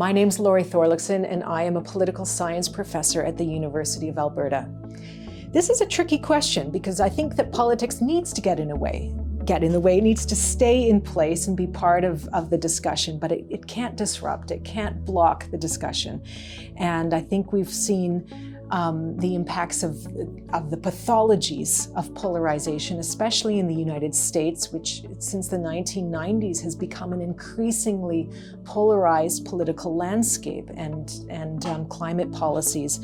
My name's Thorlakson, and I am a political science professor at the University of Alberta. This is a tricky question because I think that politics needs to get in the way. It needs to stay in place and be part of the discussion, but it can't disrupt, it can't block the discussion. And I think we've seen the impacts of the pathologies of polarization, especially in the United States, which since the 1990s has become an increasingly polarized political landscape, and climate policies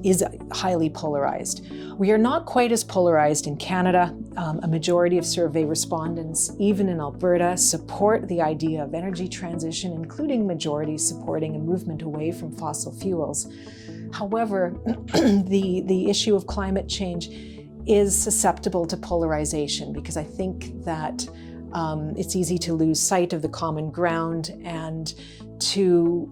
is highly polarized. We are not quite as polarized in Canada. A majority of survey respondents, even in Alberta, support the idea of energy transition, including majorities supporting a movement away from fossil fuels. However, the issue of climate change is susceptible to polarization because I think that it's easy to lose sight of the common ground and to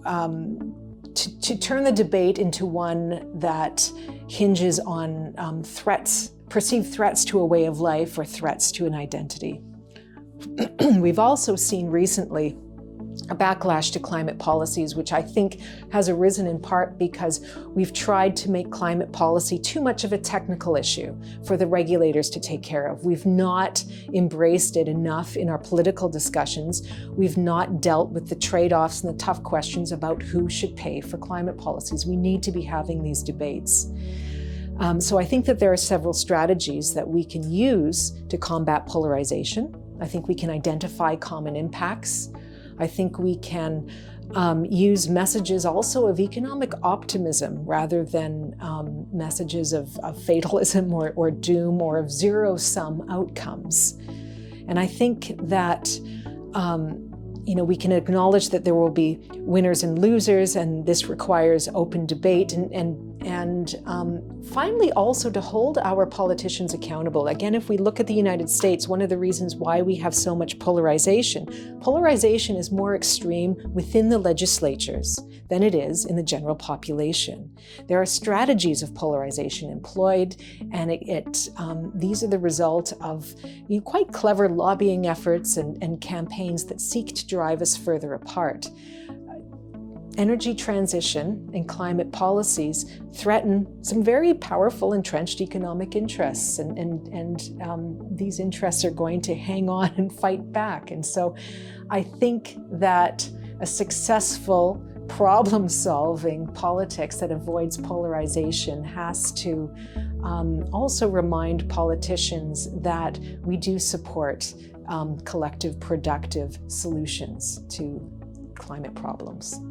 turn the debate into one that hinges on perceived threats to a way of life or threats to an identity. We've also seen recently a backlash to climate policies, which I think has arisen in part because we've tried to make climate policy too much of a technical issue for the regulators to take care of. We've not embraced it enough in our political discussions. We've not dealt with the trade-offs and the tough questions about who should pay for climate policies. We need to be having these debates. So I think that there are several strategies that we can use to combat polarization. I think we can identify common impacts. I think we can use messages also of economic optimism rather than messages of fatalism or doom or of zero-sum outcomes. And I think that we can acknowledge that there will be winners and losers, and this requires open debate and finally also to hold our politicians accountable. Again, if we look at the United States, one of the reasons why we have so much polarization is more extreme within the legislatures than it is in the general population. There are strategies of polarization employed, and these are the result of quite clever lobbying efforts and campaigns that seek to drive us further apart. Energy transition and climate policies threaten some very powerful entrenched economic interests, and these interests are going to hang on and fight back. And so I think that a successful problem-solving politics that avoids polarization has to also remind politicians that we do support collective productive solutions to climate problems.